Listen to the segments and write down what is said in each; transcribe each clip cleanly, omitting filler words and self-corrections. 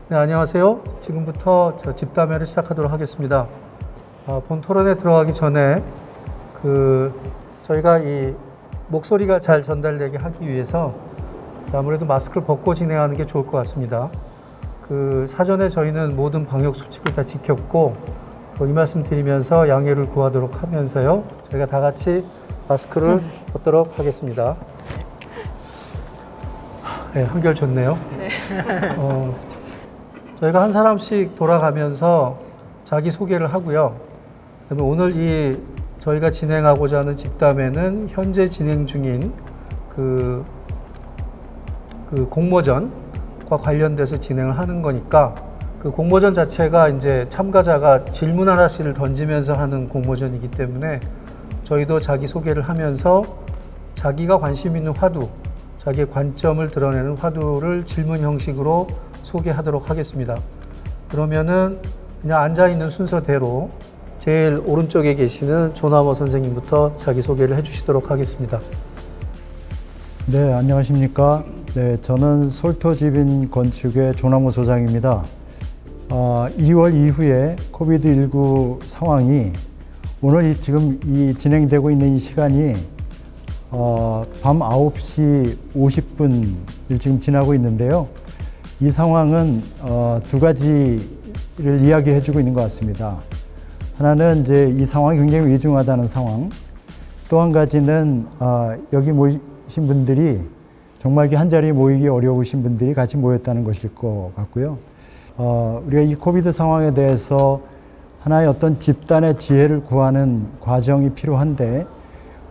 네, 안녕하세요. 지금부터 집담회를 시작하도록 하겠습니다. 본 토론에 들어가기 전에 저희가 이 목소리가 잘 전달되게 하기 위해서 아무래도 마스크를 벗고 진행하는 게 좋을 것 같습니다. 사전에 저희는 모든 방역 수칙을 다 지켰고 이 말씀 드리면서 양해를 구하도록 하면서요. 저희가 다 같이 마스크를 벗도록 하겠습니다. 네, 한결 좋네요. 네. 저희가 한 사람씩 돌아가면서 자기 소개를 하고요. 오늘 저희가 진행하고자 하는 집담회는 현재 진행 중인 공모전과 관련돼서 진행을 하는 거니까 그 공모전 자체가 이제 참가자가 질문 하나씩을 던지면서 하는 공모전이기 때문에 저희도 자기 소개를 하면서 자기가 관심 있는 화두, 자기의 관점을 드러내는 화두를 질문 형식으로 소개하도록 하겠습니다. 그러면은 그냥 앉아있는 순서대로 제일 오른쪽에 계시는 조남호 선생님부터 자기소개를 해주시도록 하겠습니다. 네, 안녕하십니까. 네, 저는 솔토지빈 건축의 조남호 소장입니다. 2월 이후에 코비드19 상황이 오늘 지금 진행되고 있는 이 시간이 밤 9시 50분을 지금 지나고 있는데요. 이 상황은 두 가지를 이야기해 주고 있는 것 같습니다. 하나는 이제 이 상황이 굉장히 위중하다는 상황. 또 한 가지는 여기 모이신 분들이 정말 이렇게 한 자리에 모이기 어려우신 분들이 같이 모였다는 것일 것 같고요. 우리가 이 코비드 상황에 대해서 하나의 어떤 집단의 지혜를 구하는 과정이 필요한데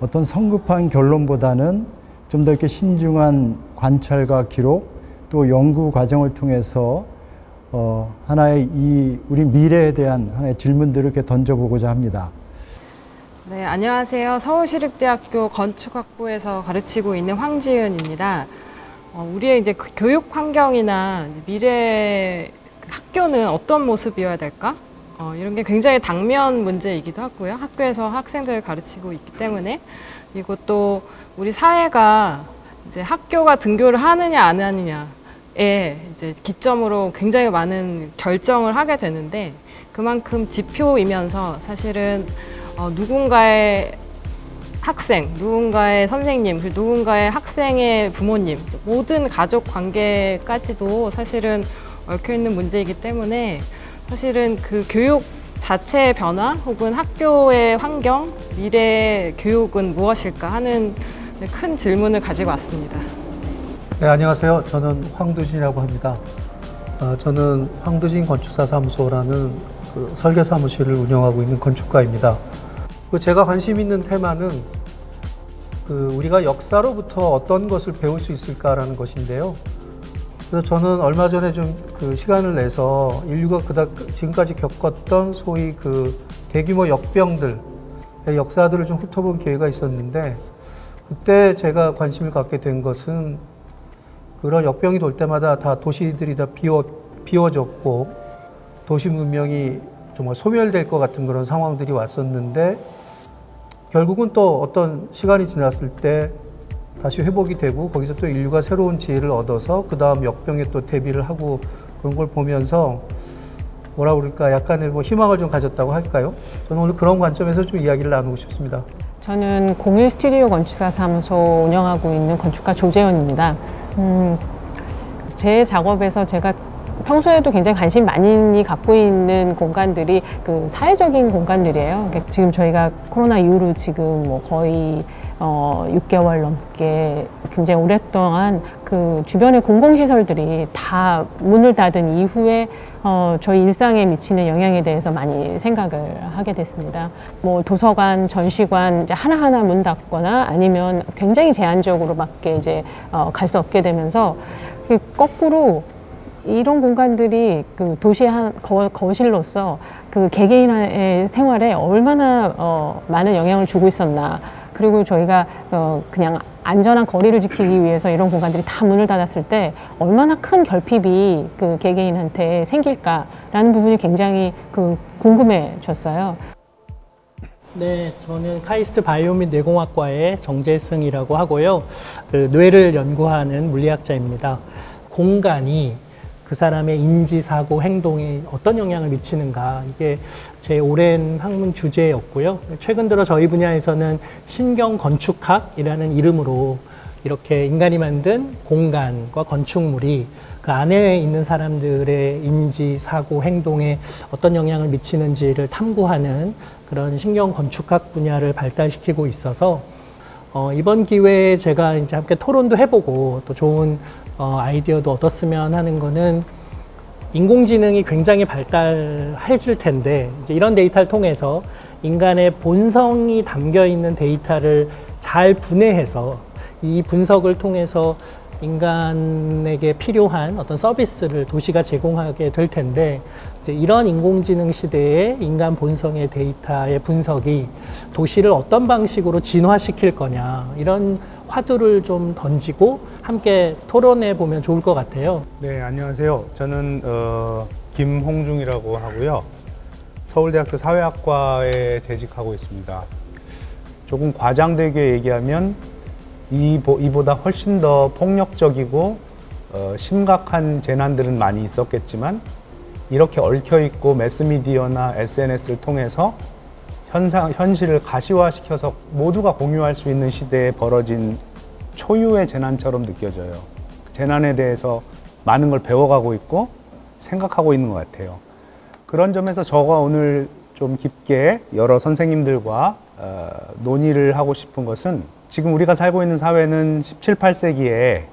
어떤 성급한 결론보다는 좀 더 이렇게 신중한 관찰과 기록 또 연구 과정을 통해서 하나의 우리 미래에 대한 하나의 질문들을 이렇게 던져보고자 합니다. 네, 안녕하세요. 서울시립대학교 건축학부에서 가르치고 있는 황지은입니다. 우리의 이제 교육 환경이나 미래 학교는 어떤 모습이어야 될까? 이런 게 굉장히 당면 문제이기도 하고요. 학교에서 학생들을 가르치고 있기 때문에. 그리고 또 우리 사회가 이제 학교가 등교를 하느냐 안 하느냐에 이제 기점으로 굉장히 많은 결정을 하게 되는데 그만큼 지표이면서 사실은 누군가의 학생, 누군가의 선생님, 누군가의 학생의 부모님, 모든 가족 관계까지도 사실은 얽혀있는 문제이기 때문에 사실은 그 교육 자체의 변화 혹은 학교의 환경, 미래의 교육은 무엇일까 하는 큰 질문을 가지고 왔습니다. 네, 안녕하세요. 저는 황두진이라고 합니다. 저는 황두진 건축사 사무소라는 설계 사무실을 운영하고 있는 건축가입니다. 제가 관심 있는 테마는 우리가 역사로부터 어떤 것을 배울 수 있을까라는 것인데요. 그래서 저는 얼마 전에 좀 시간을 내서 인류가 지금까지 겪었던 소위 대규모 역병들의 역사들을 좀 훑어본 기회가 있었는데 그때 제가 관심을 갖게 된 것은 그런 역병이 돌 때마다 다 도시들이 다 비워졌고 도시 문명이 정말 소멸될 것 같은 그런 상황들이 왔었는데 결국은 또 어떤 시간이 지났을 때 다시 회복이 되고 거기서 또 인류가 새로운 지혜를 얻어서 그 다음 역병에 또 대비를 하고 그런 걸 보면서 뭐라 그럴까 약간의 희망을 좀 가졌다고 할까요? 저는 오늘 그런 관점에서 좀 이야기를 나누고 싶습니다. 저는 01 스튜디오 건축사 사무소 운영하고 있는 건축가 조재현입니다. 제 작업에서 제가 평소에도 굉장히 관심 많이 갖고 있는 공간들이 사회적인 공간들이에요. 그러니까 지금 저희가 코로나 이후로 지금 거의 6개월 넘게 굉장히 오랫동안 주변의 공공시설들이 다 문을 닫은 이후에 저희 일상에 미치는 영향에 대해서 많이 생각을 하게 됐습니다. 도서관, 전시관 이제 하나하나 문 닫거나 아니면 굉장히 제한적으로밖에 이제 갈 수 없게 되면서 거꾸로 이런 공간들이 도시의 한 거실로서 개개인의 생활에 얼마나 많은 영향을 주고 있었나. 그리고 저희가 그냥 안전한 거리를 지키기 위해서 이런 공간들이 다 문을 닫았을 때 얼마나 큰 결핍이 개개인한테 생길까라는 부분이 굉장히 궁금해졌어요. 네, 저는 카이스트 바이오 및 뇌공학과의 정재승이라고 하고요. 뇌를 연구하는 물리학자입니다. 공간이 그 사람의 인지, 사고, 행동에 어떤 영향을 미치는가, 이게 제 오랜 학문 주제였고요. 최근 들어 저희 분야에서는 신경건축학이라는 이름으로 이렇게 인간이 만든 공간과 건축물이 그 안에 있는 사람들의 인지, 사고, 행동에 어떤 영향을 미치는지를 탐구하는 그런 신경건축학 분야를 발달시키고 있어서 이번 기회에 제가 이제 함께 토론도 해보고 또 좋은 아이디어도 얻었으면 하는 거는, 인공지능이 굉장히 발달해질 텐데 이제 이런 데이터를 통해서 인간의 본성이 담겨 있는 데이터를 잘 분해해서 이 분석을 통해서 인간에게 필요한 어떤 서비스를 도시가 제공하게 될 텐데, 이제 이런 인공지능 시대에 인간 본성의 데이터의 분석이 도시를 어떤 방식으로 진화시킬 거냐, 이런 화두를 좀 던지고 함께 토론해 보면 좋을 것 같아요. 네, 안녕하세요. 저는 김홍중이라고 하고요. 서울대학교 사회학과에 재직하고 있습니다. 조금 과장되게 얘기하면 이보다 훨씬 더 폭력적이고 심각한 재난들은 많이 있었겠지만, 이렇게 얽혀있고 매스미디어나 SNS를 통해서 현실을 가시화시켜서 모두가 공유할 수 있는 시대에 벌어진 초유의 재난처럼 느껴져요. 재난에 대해서 많은 걸 배워가고 있고 생각하고 있는 것 같아요. 그런 점에서 저가 오늘 좀 깊게 여러 선생님들과 논의를 하고 싶은 것은, 지금 우리가 살고 있는 사회는 17, 18세기에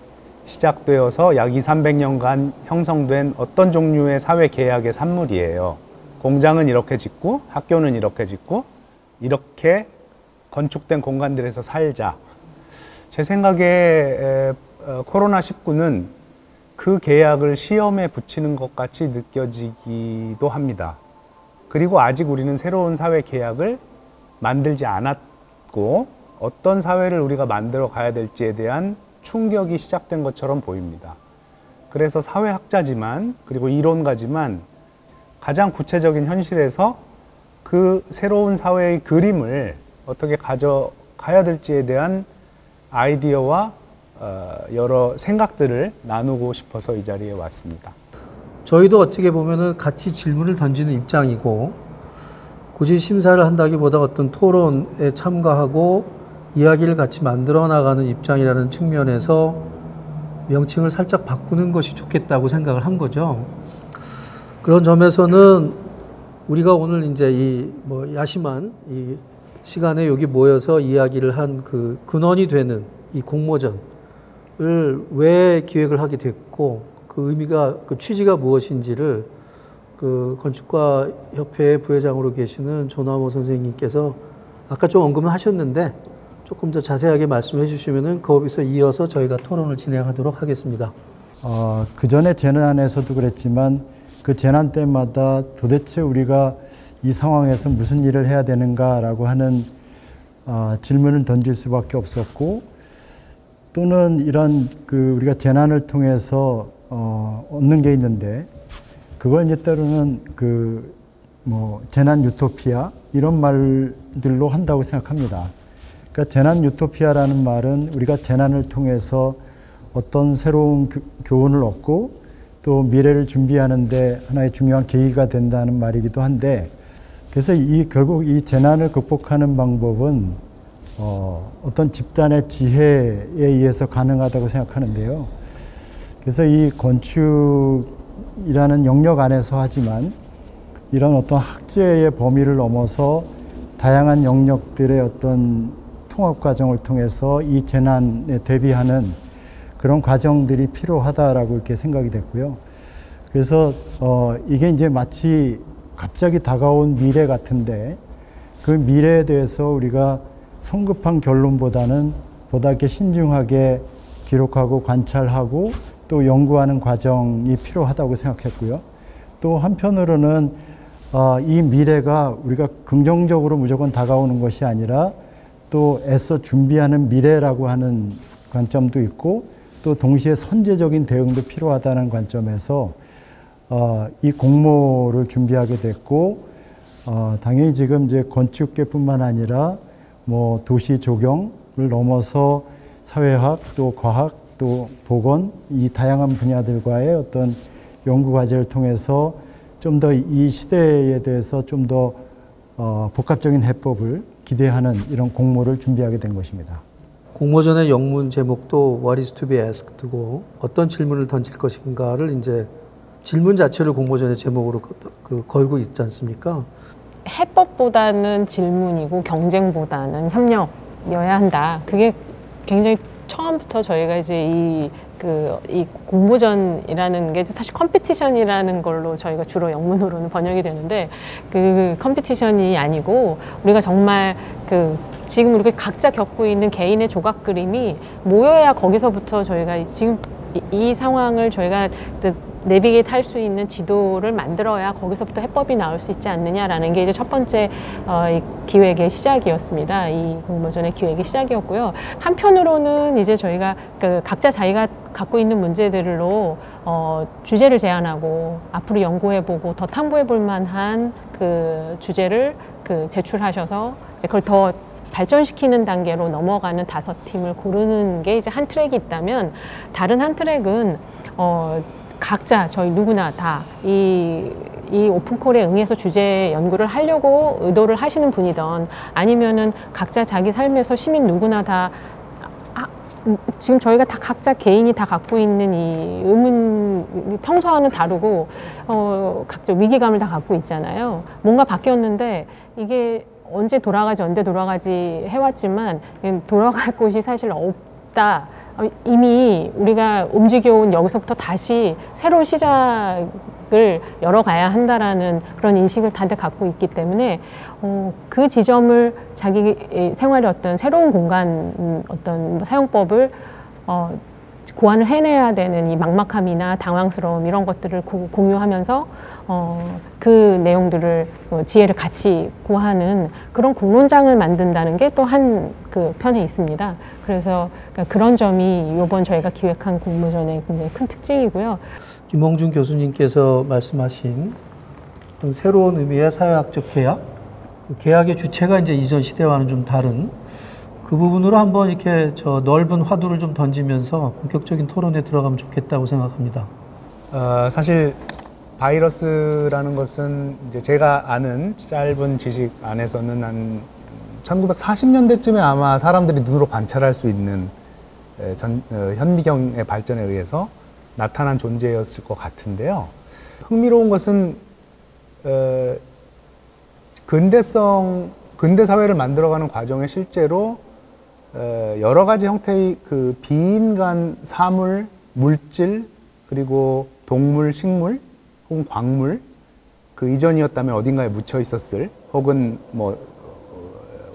시작되어서 약 200~300년간 형성된 어떤 종류의 사회 계약의 산물이에요. 공장은 이렇게 짓고, 학교는 이렇게 짓고, 이렇게 건축된 공간들에서 살자. 제 생각에 코로나19는 그 계약을 시험에 붙이는 것 같이 느껴지기도 합니다. 그리고 아직 우리는 새로운 사회 계약을 만들지 않았고, 어떤 사회를 우리가 만들어 가야 될지에 대한 충격이 시작된 것처럼 보입니다. 그래서 사회학자지만, 그리고 이론가지만 가장 구체적인 현실에서 그 새로운 사회의 그림을 어떻게 가져가야 될지에 대한 아이디어와 여러 생각들을 나누고 싶어서 이 자리에 왔습니다. 저희도 어떻게 보면은 같이 질문을 던지는 입장이고, 굳이 심사를 한다기보다 어떤 토론에 참가하고 이야기를 같이 만들어 나가는 입장이라는 측면에서 명칭을 살짝 바꾸는 것이 좋겠다고 생각을 한 거죠. 그런 점에서는 우리가 오늘 이제 이 야심한 이 시간에 여기 모여서 이야기를 한 그 근원이 되는 이 공모전을 왜 기획을 하게 됐고, 그 의미가, 그 취지가 무엇인지를 그 건축가 협회 부회장으로 계시는 조남호 선생님께서 아까 좀 언급을 하셨는데 조금 더 자세하게 말씀해 주시면은 거기서 이어서 저희가 토론을 진행하도록 하겠습니다. 그 전에 재난에서도 그랬지만 그 재난 때마다 도대체 우리가 이 상황에서 무슨 일을 해야 되는가라고 하는 질문을 던질 수밖에 없었고, 또는 이런 우리가 재난을 통해서 얻는 게 있는데, 그걸 이제 때로는 재난 유토피아 이런 말들로 한다고 생각합니다. 그러니까 재난 유토피아라는 말은 우리가 재난을 통해서 어떤 새로운 교훈을 얻고 또 미래를 준비하는데 하나의 중요한 계기가 된다는 말이기도 한데, 그래서 결국 이 재난을 극복하는 방법은 어떤 집단의 지혜에 의해서 가능하다고 생각하는데요. 그래서 이 건축이라는 영역 안에서 하지만 이런 어떤 학제의 범위를 넘어서 다양한 영역들의 어떤 통합 과정을 통해서 이 재난에 대비하는 그런 과정들이 필요하다라고 이렇게 생각이 됐고요. 그래서 이게 이제 마치 갑자기 다가온 미래 같은데, 그 미래에 대해서 우리가 성급한 결론보다는 보다 이렇게 신중하게 기록하고 관찰하고 또 연구하는 과정이 필요하다고 생각했고요. 또 한편으로는 이 미래가 우리가 긍정적으로 무조건 다가오는 것이 아니라 또 애써 준비하는 미래라고 하는 관점도 있고, 또 동시에 선제적인 대응도 필요하다는 관점에서 이 공모를 준비하게 됐고, 당연히 지금 이제 건축계뿐만 아니라 도시 조경을 넘어서 사회학, 또 과학, 또 보건, 이 다양한 분야들과의 어떤 연구 과제를 통해서 좀 더 이 시대에 대해서 좀 더 복합적인 해법을 기대하는 이런 공모를 준비하게 된 것입니다. 공모전의 영문 제목도 What is to be asked고 어떤 질문을 던질 것인가를 이제 질문 자체를 공모전의 제목으로 걸고 있지 않습니까? 해법보다는 질문이고 경쟁보다는 협력이어야 한다. 그게 굉장히 처음부터 저희가 이제 이 공모전이라는 게 사실 컴피티션이라는 걸로 저희가 주로 영문으로는 번역이 되는데 그 컴피티션이 아니고 우리가 정말 지금 우리가 각자 겪고 있는 개인의 조각 그림이 모여야 거기서부터 저희가 지금 이 상황을 저희가 내비게이트 할 수 있는 지도를 만들어야 거기서부터 해법이 나올 수 있지 않느냐라는 게 이제 첫 번째 이 기획의 시작이었습니다. 이 공모전의 기획의 시작이었고요. 한편으로는 이제 저희가 각자 자기가 갖고 있는 문제들로 주제를 제안하고 앞으로 연구해보고 더 탐구해볼 만한 그 주제를 제출하셔서 이제 그걸 더 발전시키는 단계로 넘어가는 5팀을 고르는 게 이제 한 트랙이 있다면 다른 한 트랙은 각자 저희 누구나 다 이 오픈콜에 응해서 주제 연구를 하려고 의도를 하시는 분이든 아니면은 각자 자기 삶에서 시민 누구나 다 지금 저희가 다 각자 개인이 다 갖고 있는 이 의문 평소와는 다르고 각자 위기감을 다 갖고 있잖아요. 뭔가 바뀌었는데 이게 언제 돌아가지 해왔지만 돌아갈 곳이 사실 없다. 이미 우리가 움직여온 여기서부터 다시 새로운 시작을 열어가야 한다라는 그런 인식을 다들 갖고 있기 때문에 그 지점을 자기 생활의 어떤 새로운 공간 어떤 사용법을 고안을 해내야 되는 이 막막함이나 당황스러움 이런 것들을 공유하면서 그 내용들을 지혜를 같이 구하는 그런 공론장을 만든다는 게 또 한 그 편에 있습니다. 그래서 그런 점이 이번 저희가 기획한 공모전의 굉장히 큰 특징이고요. 김홍준 교수님께서 말씀하신 새로운 의미의 사회학적 계약, 그 계약의 주체가 이제 이전 시대와는 좀 다른 그 부분으로 한번 이렇게 넓은 화두를 좀 던지면서 본격적인 토론에 들어가면 좋겠다고 생각합니다. 사실 바이러스라는 것은 이제 제가 아는 짧은 지식 안에서는 한 1940년대쯤에 아마 사람들이 눈으로 관찰할 수 있는 현미경의 발전에 의해서 나타난 존재였을 것 같은데요. 흥미로운 것은 근대 사회를 만들어가는 과정에 실제로 여러 가지 형태의 그 비인간 사물, 물질, 그리고 동물, 식물, 혹은 광물, 그 이전이었다면 어딘가에 묻혀 있었을, 혹은 뭐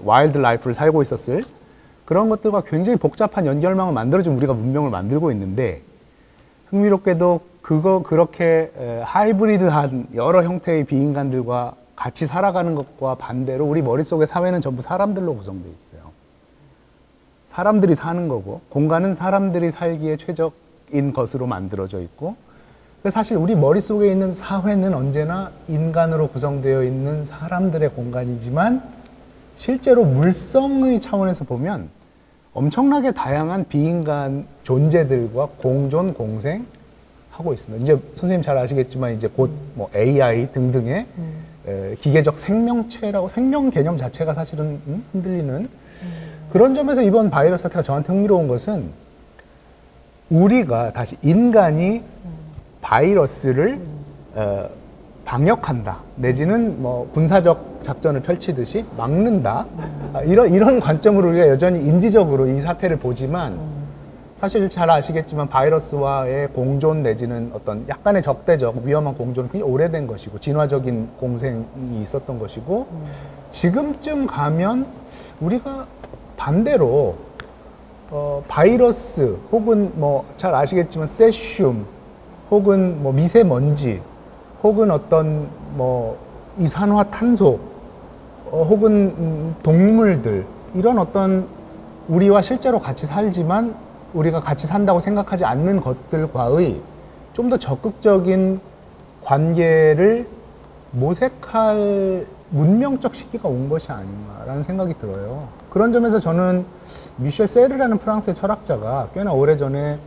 와일드 라이프를 살고 있었을 그런 것들과 굉장히 복잡한 연결망을 만들어준 우리가 문명을 만들고 있는데, 흥미롭게도 그렇게 하이브리드한 여러 형태의 비인간들과 같이 살아가는 것과 반대로 우리 머릿속의 사회는 전부 사람들로 구성되어 있어요. 사람들이 사는 거고, 공간은 사람들이 살기에 최적인 것으로 만들어져 있고, 사실 우리 머릿속에 있는 사회는 언제나 인간으로 구성되어 있는 사람들의 공간이지만 실제로 물성의 차원에서 보면 엄청나게 다양한 비인간 존재들과 공존, 공생하고 있습니다. 이제 선생님 잘 아시겠지만 이제 곧 뭐 AI 등등의 기계적 생명체라고, 생명 개념 자체가 사실은 흔들리는 그런 점에서 이번 바이러스 사태가 저한테 흥미로운 것은 우리가 다시 인간이 바이러스를 방역한다, 내지는 뭐 군사적 작전을 펼치듯이 막는다, 이런 관점으로 우리가 여전히 인지적으로 이 사태를 보지만, 사실 잘 아시겠지만 바이러스와의 공존 내지는 어떤 약간의 적대적 위험한 공존은 굉장히 오래된 것이고 진화적인 공생이 있었던 것이고, 지금쯤 가면 우리가 반대로 바이러스 혹은 뭐 잘 아시겠지만 세슘 혹은 뭐 미세먼지 혹은 어떤 뭐 이산화탄소 혹은 동물들, 이런 어떤 우리와 실제로 같이 살지만 우리가 같이 산다고 생각하지 않는 것들과의 좀 더 적극적인 관계를 모색할 문명적 시기가 온 것이 아닌가라는 생각이 들어요. 그런 점에서 저는 미셸 세르라는 프랑스의 철학자가 꽤나 오래전에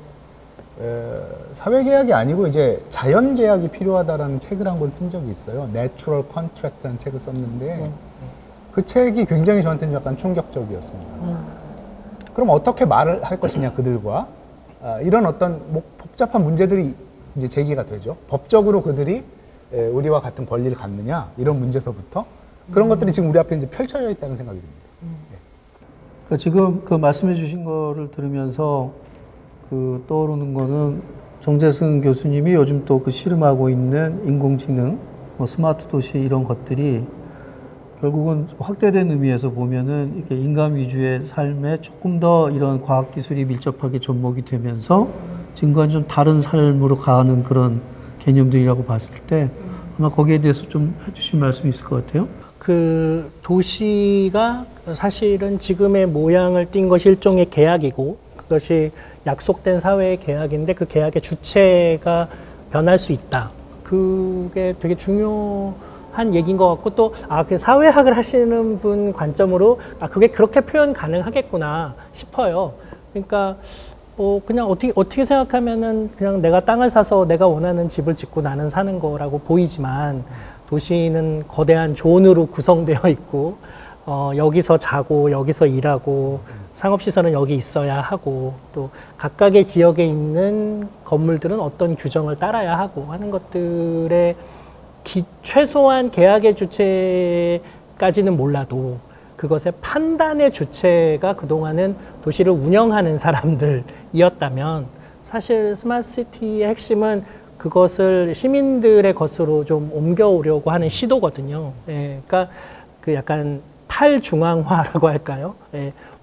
사회 계약이 아니고 이제 자연 계약이 필요하다라는 책을 한 권 쓴 적이 있어요. Natural Contract라는 책을 썼는데 그 책이 굉장히 저한테는 약간 충격적이었습니다. 그럼 어떻게 말을 할 것이냐 그들과 이런 어떤 복잡한 문제들이 이제 제기가 되죠. 법적으로 그들이 우리와 같은 권리를 갖느냐 이런 문제서부터 그런 것들이 지금 우리 앞에 이제 펼쳐져 있다는 생각이 듭니다. 그러니까 지금 그 말씀해 주신 거를 들으면서 그 떠오르는 거는 정재승 교수님이 요즘 또 그 씨름하고 있는 인공지능, 뭐 스마트 도시 이런 것들이 결국은 확대된 의미에서 보면은 이렇게 인간 위주의 삶에 조금 더 이런 과학 기술이 밀접하게 접목이 되면서 지금과는 좀 다른 삶으로 가는 그런 개념들이라고 봤을 때 아마 거기에 대해서 좀 해주실 말씀이 있을 것 같아요. 그 도시가 사실은 지금의 모양을 띈 것이 일종의 계약이고 그것이 약속된 사회의 계약인데 그 계약의 주체가 변할 수 있다. 그게 되게 중요한 얘기인 것 같고 또 그 사회학을 하시는 분 관점으로 그게 그렇게 표현 가능하겠구나 싶어요. 그러니까 그냥 어떻게 생각하면은 그냥 내가 땅을 사서 내가 원하는 집을 짓고 나는 사는 거라고 보이지만 도시는 거대한 존으로 구성되어 있고 여기서 자고 여기서 일하고 상업시설은 여기 있어야 하고 또 각각의 지역에 있는 건물들은 어떤 규정을 따라야 하고 하는 것들의 최소한 계약의 주체까지는 몰라도 그것의 판단의 주체가 그동안은 도시를 운영하는 사람들이었다면 사실 스마트시티의 핵심은 그것을 시민들의 것으로 좀 옮겨오려고 하는 시도거든요. 그러니까 그 약간 탈중앙화라고 할까요?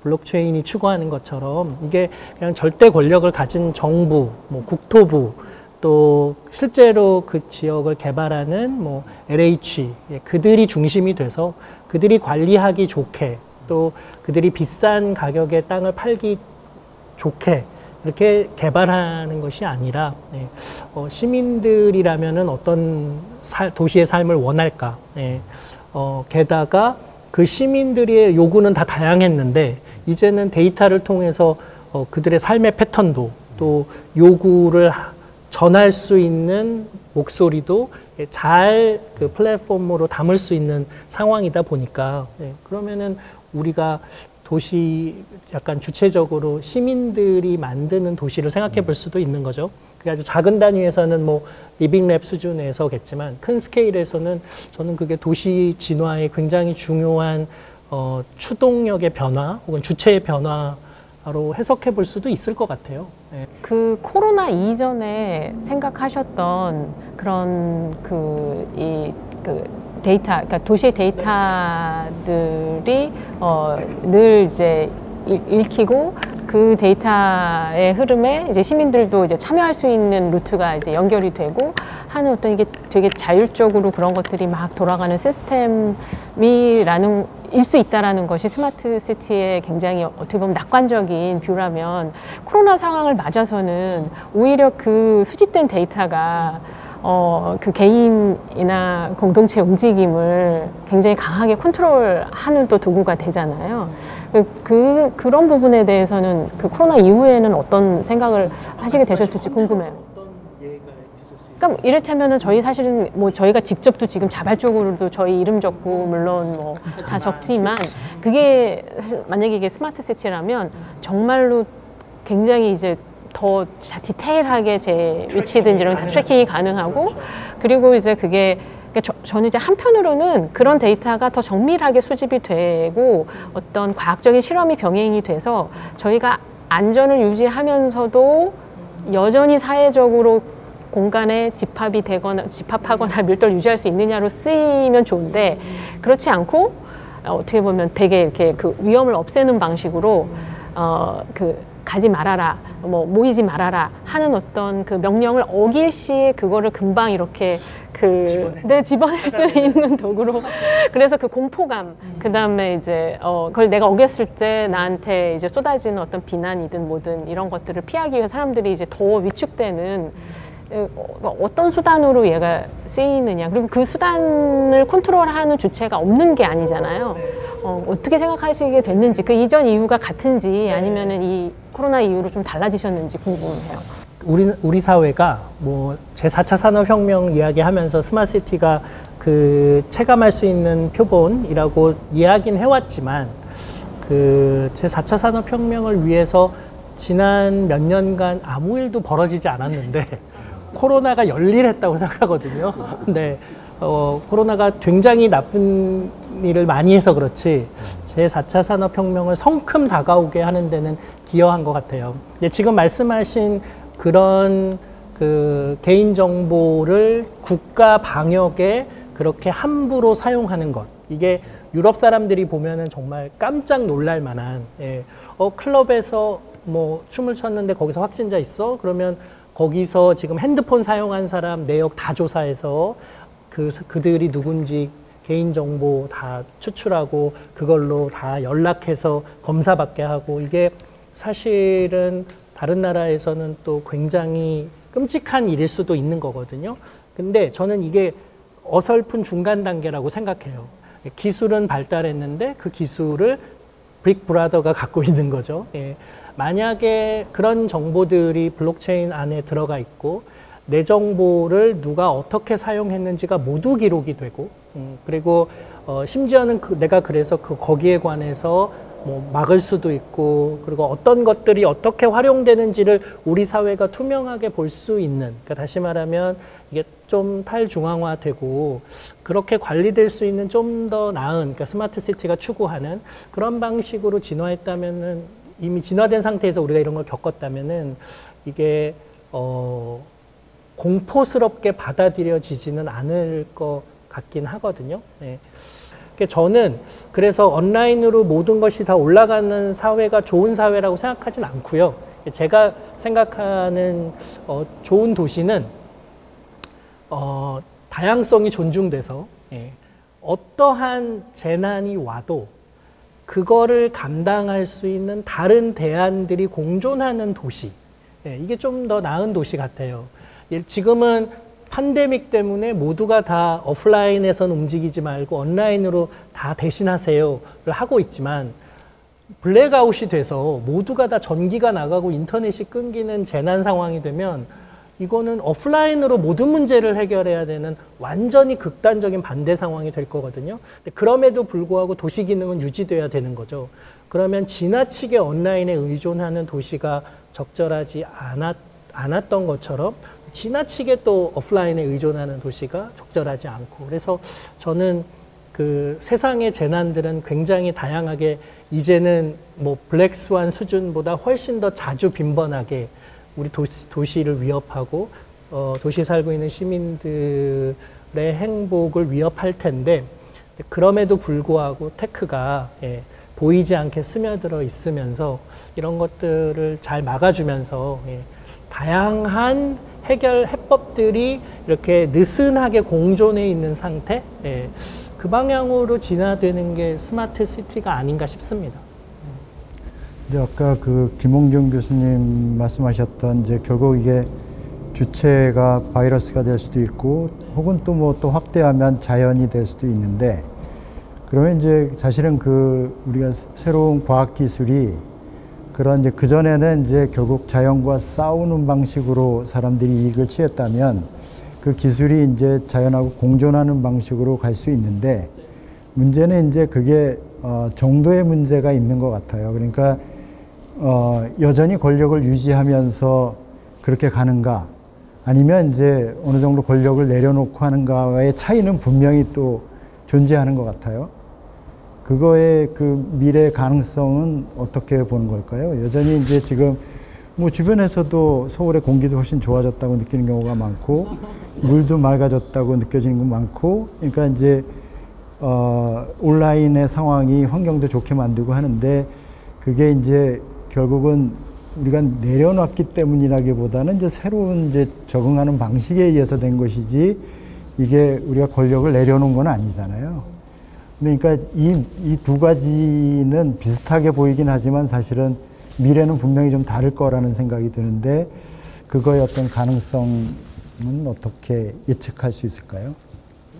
블록체인이 추구하는 것처럼 이게 그냥 절대 권력을 가진 정부, 뭐 국토부, 또 실제로 그 지역을 개발하는 뭐 LH 그들이 중심이 돼서 그들이 관리하기 좋게 또 그들이 비싼 가격에 땅을 팔기 좋게 이렇게 개발하는 것이 아니라 시민들이라면은 어떤 도시의 삶을 원할까? 게다가 그 시민들의 요구는 다 다양했는데 이제는 데이터를 통해서 그들의 삶의 패턴도 또 요구를 전할 수 있는 목소리도 잘 그 플랫폼으로 담을 수 있는 상황이다 보니까 그러면은 우리가 도시 약간 주체적으로 시민들이 만드는 도시를 생각해 볼 수도 있는 거죠. 그게 아주 작은 단위에서는 뭐 리빙랩 수준에서겠지만 큰 스케일에서는 저는 그게 도시 진화의 굉장히 중요한 추동력의 변화 혹은 주체의 변화로 해석해 볼 수도 있을 것 같아요. 그 코로나 이전에 생각하셨던 그런 데이터, 그러니까 도시의 데이터들이 늘 이제 읽히고 그 데이터의 흐름에 이제 시민들도 이제 참여할 수 있는 루트가 이제 연결이 되고 하는 어떤 이게 되게 자율적으로 그런 것들이 막 돌아가는 시스템이라는 일 수 있다라는 것이 스마트 시티의 굉장히 어떻게 보면 낙관적인 뷰라면 코로나 상황을 맞아서는 오히려 그 수집된 데이터가 그 개인이나 공동체 움직임을 굉장히 강하게 컨트롤하는 또 도구가 되잖아요. 그런 부분에 대해서는 그 코로나 이후에는 어떤 생각을 하시게 되셨을지 궁금해요. 그러니까 이를테면은 저희 사실은 뭐 저희가 직접도 지금 자발적으로도 저희 이름 적고 물론 뭐 다 적지만 그게 만약에 이게 스마트 시티라면 정말로 굉장히 이제 더 디테일하게 제 위치든지 이런 다 트래킹이 가능하고 그리고 이제 그게 저는 이제 한편으로는 그런 데이터가 더 정밀하게 수집이 되고 어떤 과학적인 실험이 병행이 돼서 저희가 안전을 유지하면서도 여전히 사회적으로 공간에 집합하거나 밀도를 유지할 수 있느냐로 쓰이면 좋은데 그렇지 않고 어떻게 보면 되게 이렇게 그 위험을 없애는 방식으로 가지 말아라, 뭐 모이지 말아라 하는 어떤 그 명령을 어길 시에 그거를 금방 이렇게 집어낼 수 있는 도구로 그래서 그 공포감 그 다음에 이제 그걸 내가 어겼을 때 나한테 이제 쏟아지는 어떤 비난이든 뭐든 이런 것들을 피하기 위해 사람들이 이제 더 위축되는 어떤 수단으로 얘가 쓰이느냐 그리고 그 수단을 컨트롤하는 주체가 없는 게 아니잖아요. 어떻게 생각하시게 됐는지 그 이전 이유가 같은지 아니면은 이 코로나 이후로 좀 달라지셨는지 궁금해요. 우리 사회가 뭐 제4차 산업혁명 이야기하면서 스마트시티가 그 체감할 수 있는 표본이라고 이야기는 해왔지만 그 제4차 산업혁명을 위해서 지난 몇 년간 아무 일도 벌어지지 않았는데 코로나가 열일했다고 생각하거든요. 근데 코로나가 굉장히 나쁜 일을 많이 해서 그렇지 제4차 산업혁명을 성큼 다가오게 하는 데는 기여한 것 같아요. 근데 지금 말씀하신 그런 그 개인정보를 국가 방역에 그렇게 함부로 사용하는 것, 이게 유럽 사람들이 보면은 정말 깜짝 놀랄 만한, 클럽에서 뭐 춤을 췄는데 거기서 확진자 있어? 그러면 거기서 지금 핸드폰 사용한 사람 내역 다 조사해서 그들이 누군지 개인정보 다 추출하고 그걸로 다 연락해서 검사받게 하고, 이게 사실은 다른 나라에서는 또 굉장히 끔찍한 일일 수도 있는 거거든요. 근데 저는 이게 어설픈 중간 단계라고 생각해요. 기술은 발달했는데 그 기술을 빅브라더가 갖고 있는 거죠. 예. 만약에 그런 정보들이 블록체인 안에 들어가 있고 내 정보를 누가 어떻게 사용했는지가 모두 기록이 되고, 그리고 심지어는 내가 그래서 거기에 관해서 뭐 막을 수도 있고, 그리고 어떤 것들이 어떻게 활용되는지를 우리 사회가 투명하게 볼 수 있는, 그러니까 다시 말하면 이게 좀 탈중앙화되고 그렇게 관리될 수 있는 좀 더 나은, 그러니까 스마트 시티가 추구하는 그런 방식으로 진화했다면은, 이미 진화된 상태에서 우리가 이런 걸 겪었다면은 이게 공포스럽게 받아들여지지는 않을 것 같긴 하거든요. 네. 저는 그래서 온라인으로 모든 것이 다 올라가는 사회가 좋은 사회라고 생각하진 않고요. 제가 생각하는 좋은 도시는 다양성이 존중돼서 어떠한 재난이 와도 그거를 감당할 수 있는 다른 대안들이 공존하는 도시, 이게 좀 더 나은 도시 같아요. 지금은 팬데믹 때문에 모두가 다 오프라인에서는 움직이지 말고 온라인으로 다 대신하세요를 하고 있지만, 블랙아웃이 돼서 모두가 다 전기가 나가고 인터넷이 끊기는 재난 상황이 되면 이거는 오프라인으로 모든 문제를 해결해야 되는 완전히 극단적인 반대 상황이 될 거거든요. 근데 그럼에도 불구하고 도시 기능은 유지돼야 되는 거죠. 그러면 지나치게 온라인에 의존하는 도시가 적절하지 않았던 것처럼 지나치게 또 오프라인에 의존하는 도시가 적절하지 않고, 그래서 저는 그 세상의 재난들은 굉장히 다양하게 이제는 뭐 블랙스완 수준보다 훨씬 더 자주 빈번하게 우리 도시를 위협하고 도시에 살고 있는 시민들의 행복을 위협할 텐데, 그럼에도 불구하고 테크가 보이지 않게 스며들어 있으면서 이런 것들을 잘 막아주면서 다양한 해결 해법들이 이렇게 느슨하게 공존해 있는 상태, 그 방향으로 진화되는 게 스마트 시티가 아닌가 싶습니다. 근데 아까 그 김홍준 교수님 말씀하셨던 이제 결국 이게 주체가 바이러스가 될 수도 있고 혹은 또 뭐 또 확대하면 자연이 될 수도 있는데, 그러면 이제 사실은 그 우리가 새로운 과학 기술이 그런 이제 그전에는 이제 결국 자연과 싸우는 방식으로 사람들이 이익을 취했다면 그 기술이 이제 자연하고 공존하는 방식으로 갈 수 있는데, 문제는 이제 그게 정도의 문제가 있는 것 같아요. 그러니까 여전히 권력을 유지하면서 그렇게 가는가, 아니면 이제 어느 정도 권력을 내려놓고 하는가의 차이는 분명히 또 존재하는 것 같아요. 그거의 그 미래 가능성은 어떻게 보는 걸까요? 여전히 이제 지금 뭐 주변에서도 서울의 공기도 훨씬 좋아졌다고 느끼는 경우가 많고, 물도 맑아졌다고 느껴지는 거 많고, 그러니까 이제 온라인의 상황이 환경도 좋게 만들고 하는데, 그게 이제 결국은 우리가 내려놨기 때문이라기보다는 이제 새로운 이제 적응하는 방식에 의해서 된 것이지, 이게 우리가 권력을 내려놓은 건 아니잖아요. 그러니까 이 두 가지는 비슷하게 보이긴 하지만 사실은 미래는 분명히 좀 다를 거라는 생각이 드는데, 그거의 어떤 가능성은 어떻게 예측할 수 있을까요?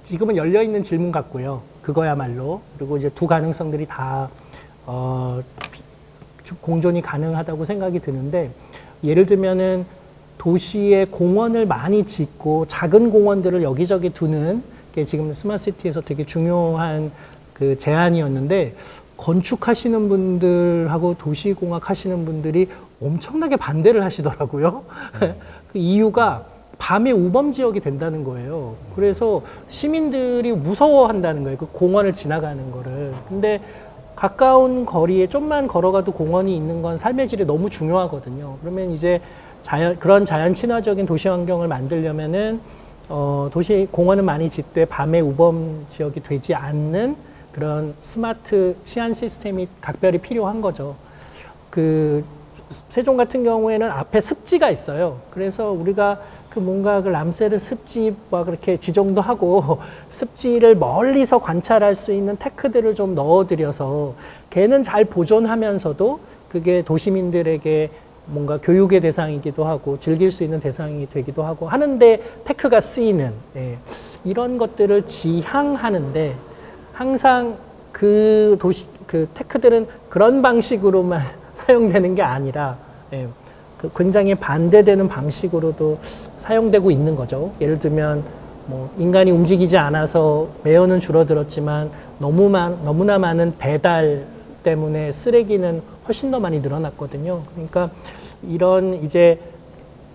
지금은 열려있는 질문 같고요. 그거야말로. 그리고 이제 두 가능성들이 다 공존이 가능하다고 생각이 드는데, 예를 들면은 도시에 공원을 많이 짓고 작은 공원들을 여기저기 두는 게 지금 스마트시티에서 되게 중요한 그 제안이었는데, 건축하시는 분들하고 도시공학 하시는 분들이 엄청나게 반대를 하시더라고요. 그 이유가 밤에 우범 지역이 된다는 거예요. 그래서 시민들이 무서워한다는 거예요. 그 공원을 지나가는 거를. 근데 가까운 거리에 좀만 걸어가도 공원이 있는 건 삶의 질이 너무 중요하거든요. 그러면 이제 그런 자연 친화적인 도시 환경을 만들려면은 공원은 많이 짓되 밤에 우범 지역이 되지 않는 그런 스마트 시안 시스템이 각별히 필요한 거죠. 그 세종 같은 경우에는 앞에 습지가 있어요. 그래서 우리가 그 뭔가 그 람세르 습지와 그렇게 지정도 하고 습지를 멀리서 관찰할 수 있는 테크들을 좀 넣어드려서 걔는 잘 보존하면서도 그게 도시민들에게 뭔가 교육의 대상이기도 하고 즐길 수 있는 대상이 되기도 하고 하는데 테크가 쓰이는, 이런 것들을 지향하는데 항상 그 테크들은 그런 방식으로만 사용되는 게 아니라 그 굉장히 반대되는 방식으로도 사용되고 있는 거죠. 예를 들면 뭐 인간이 움직이지 않아서 매연은 줄어들었지만 너무나 많은 배달 때문에 쓰레기는 훨씬 더 많이 늘어났거든요. 그러니까 이런 이제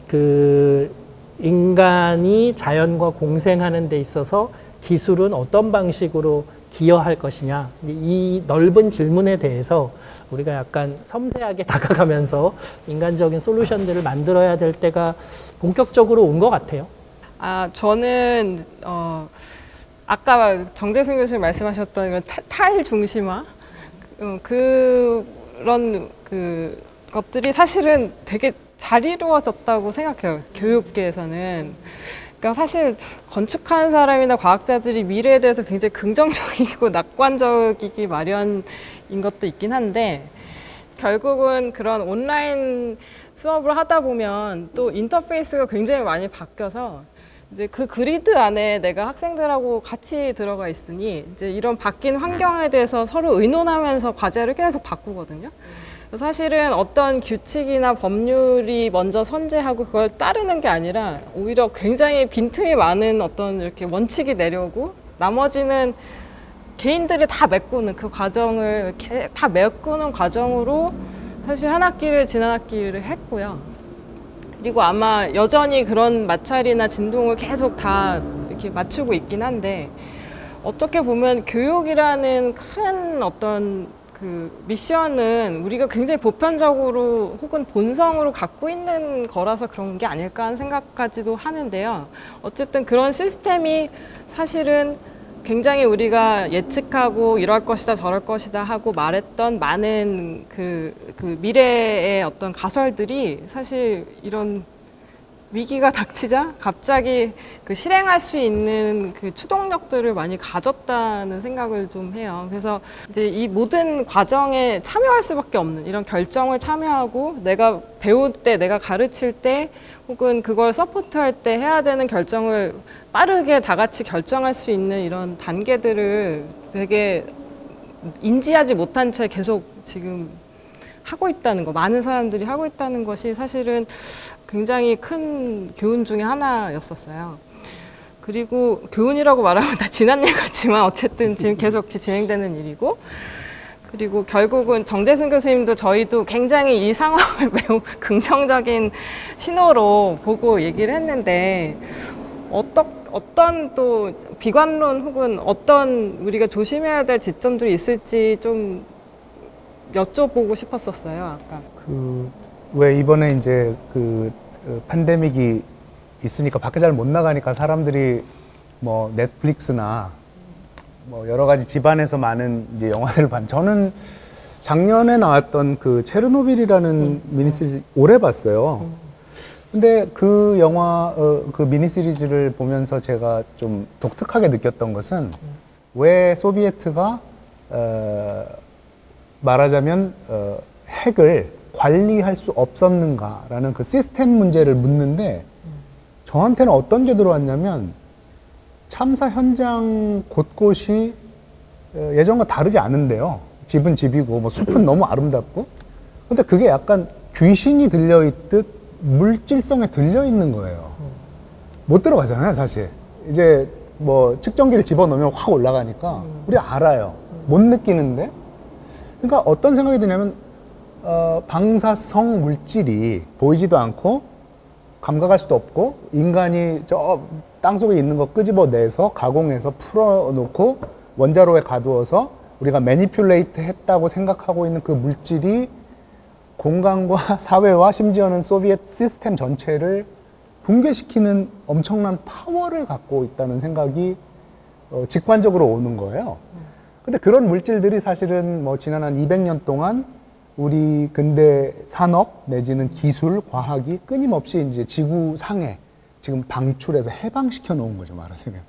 그 인간이 자연과 공생하는 데 있어서 기술은 어떤 방식으로 기여할 것이냐, 이 넓은 질문에 대해서 우리가 약간 섬세하게 다가가면서 인간적인 솔루션들을 만들어야 될 때가 본격적으로 온 것 같아요. 저는 아까 정재승 교수님 말씀하셨던 이런 타일 중심화, 그런 그 것들이 사실은 되게 잘 이루어졌다고 생각해요. 교육계에서는. 그러니까 사실 건축하는 사람이나 과학자들이 미래에 대해서 굉장히 긍정적이고 낙관적이기 마련인 것도 있긴 한데, 결국은 그런 온라인 수업을 하다 보면 또 인터페이스가 굉장히 많이 바뀌어서 이제 그 그리드 안에 내가 학생들하고 같이 들어가 있으니 이제 이런 바뀐 환경에 대해서 서로 의논하면서 과제를 계속 바꾸거든요. 사실은 어떤 규칙이나 법률이 먼저 선제하고 그걸 따르는 게 아니라 오히려 굉장히 빈틈이 많은 어떤 이렇게 원칙이 내려오고 나머지는 개인들이 다 메꾸는 그 과정을 다 메꾸는 과정으로 사실 한 학기를 지난 학기를 했고요. 그리고 아마 여전히 그런 마찰이나 진동을 계속 다 이렇게 맞추고 있긴 한데, 어떻게 보면 교육이라는 큰 어떤 그 미션은 우리가 굉장히 보편적으로 혹은 본성으로 갖고 있는 거라서 그런 게 아닐까 하는 생각까지도 하는데요. 어쨌든 그런 시스템이 사실은 굉장히 우리가 예측하고 이럴 것이다 저럴 것이다 하고 말했던 많은 그 미래의 어떤 가설들이 사실 이런 위기가 닥치자 갑자기 그 실행할 수 있는 그 추동력들을 많이 가졌다는 생각을 좀 해요. 그래서 이제 이 모든 과정에 참여할 수밖에 없는, 이런 결정을 참여하고 내가 배울 때, 내가 가르칠 때, 혹은 그걸 서포트할 때 해야 되는 결정을 빠르게 다 같이 결정할 수 있는 이런 단계들을 되게 인지하지 못한 채 계속 지금 하고 있다는 거, 많은 사람들이 하고 있다는 것이 사실은 굉장히 큰 교훈 중에 하나였었어요. 그리고 교훈이라고 말하면 다 지난 일 같지만 어쨌든 지금 계속 진행되는 일이고, 그리고 결국은 정재승 교수님도 저희도 굉장히 이 상황을 매우 긍정적인 신호로 보고 얘기를 했는데, 어떤 또 비관론 혹은 어떤 우리가 조심해야 될 지점들이 있을지 좀 여쭤보고 싶었었어요, 아까. 왜 이번에 이제 그 팬데믹이 있으니까 밖에 잘 못 나가니까 사람들이 뭐 넷플릭스나 뭐 여러 가지 집안에서 많은 이제 영화들을 저는 작년에 나왔던 그 체르노빌이라는 미니시리즈 오래 봤어요. 근데 그 영화 그 미니시리즈를 보면서 제가 좀 독특하게 느꼈던 것은 왜 소비에트가 말하자면 핵을 관리할 수 없었는가라는 그 시스템 문제를 묻는데, 저한테는 어떤 게 들어왔냐면 참사 현장 곳곳이 예전과 다르지 않은데요. 집은 집이고 뭐 숲은 너무 아름답고, 근데 그게 약간 귀신이 들려있듯 물질성에 들려 있는 거예요. 못 들어가잖아요, 사실. 이제 뭐 측정기를 집어넣으면 확 올라가니까 우리 알아요. 못 느끼는데. 그러니까 어떤 생각이 드냐면 방사성 물질이 보이지도 않고 감각할 수도 없고 인간이 저 땅속에 있는 거 끄집어내서 가공해서 풀어놓고 원자로에 가두어서 우리가 매니퓰레이트 했다고 생각하고 있는 그 물질이 공간과 사회와 심지어는 소비에트 시스템 전체를 붕괴시키는 엄청난 파워를 갖고 있다는 생각이 직관적으로 오는 거예요. 근데 그런 물질들이 사실은 뭐 지난 한 200년 동안 우리 근대 산업 내지는 기술, 과학이 끊임없이 이제 지구상에 지금 방출해서 해방시켜 놓은 거죠, 말하자면.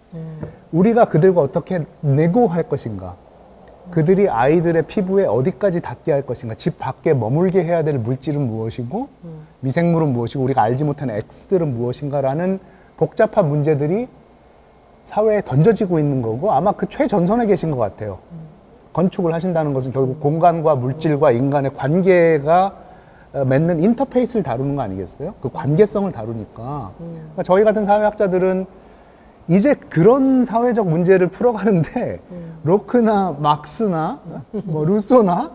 우리가 그들과 어떻게 내고할 것인가, 그들이 아이들의 피부에 어디까지 닿게 할 것인가, 집 밖에 머물게 해야 될 물질은 무엇이고 미생물은 무엇이고 우리가 알지 못하는 X들은 무엇인가라는 복잡한 문제들이 사회에 던져지고 있는 거고 아마 그 최전선에 계신 것 같아요. 건축을 하신다는 것은 결국 공간과 물질과 인간의 관계가 맺는 인터페이스를 다루는 거 아니겠어요? 그 관계성을 다루니까. 그러니까 저희 같은 사회학자들은 이제 그런 사회적 문제를 풀어가는데 로크나 막스나 뭐 루소나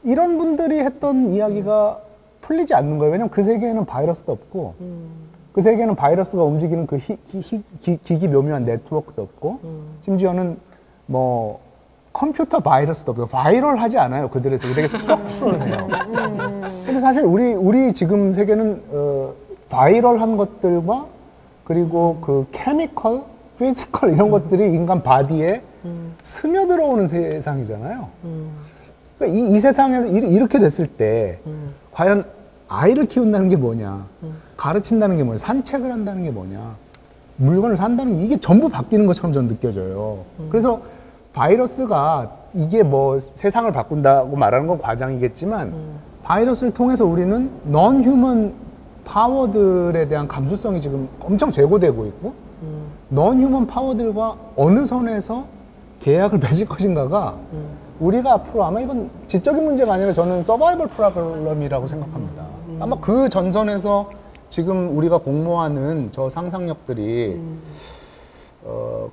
이런 분들이 했던 이야기가 풀리지 않는 거예요. 왜냐면 그 세계에는 바이러스도 없고 그 세계에는 바이러스가 움직이는 그 기기 묘묘한 네트워크도 없고 심지어는 뭐 컴퓨터 바이러스도 없고 바이럴하지 않아요. 그들의 세계 되게 스트럭처럴해요. 근데 사실 우리 지금 세계는 바이럴한 것들과 그리고 그 케미컬, 피지컬 이런 것들이 인간 바디에 스며들어오는 세상이잖아요. 그러니까 이 세상에서 이렇게 됐을 때 과연 아이를 키운다는 게 뭐냐, 가르친다는 게 뭐냐, 산책을 한다는 게 뭐냐, 물건을 산다는 게 이게 전부 바뀌는 것처럼 저는 느껴져요. 그래서 바이러스가 이게 뭐 세상을 바꾼다고 말하는 건 과장이겠지만 바이러스를 통해서 우리는 non-human 파워들에 대한 감수성이 지금 엄청 제고되고 있고 non-human 파워들과 어느 선에서 계약을 맺을 것인가가 우리가 앞으로 아마 이건 지적인 문제가 아니라 저는 서바이벌 프로블럼이라고 생각합니다. 아마 그 전선에서 지금 우리가 공모하는 저 상상력들이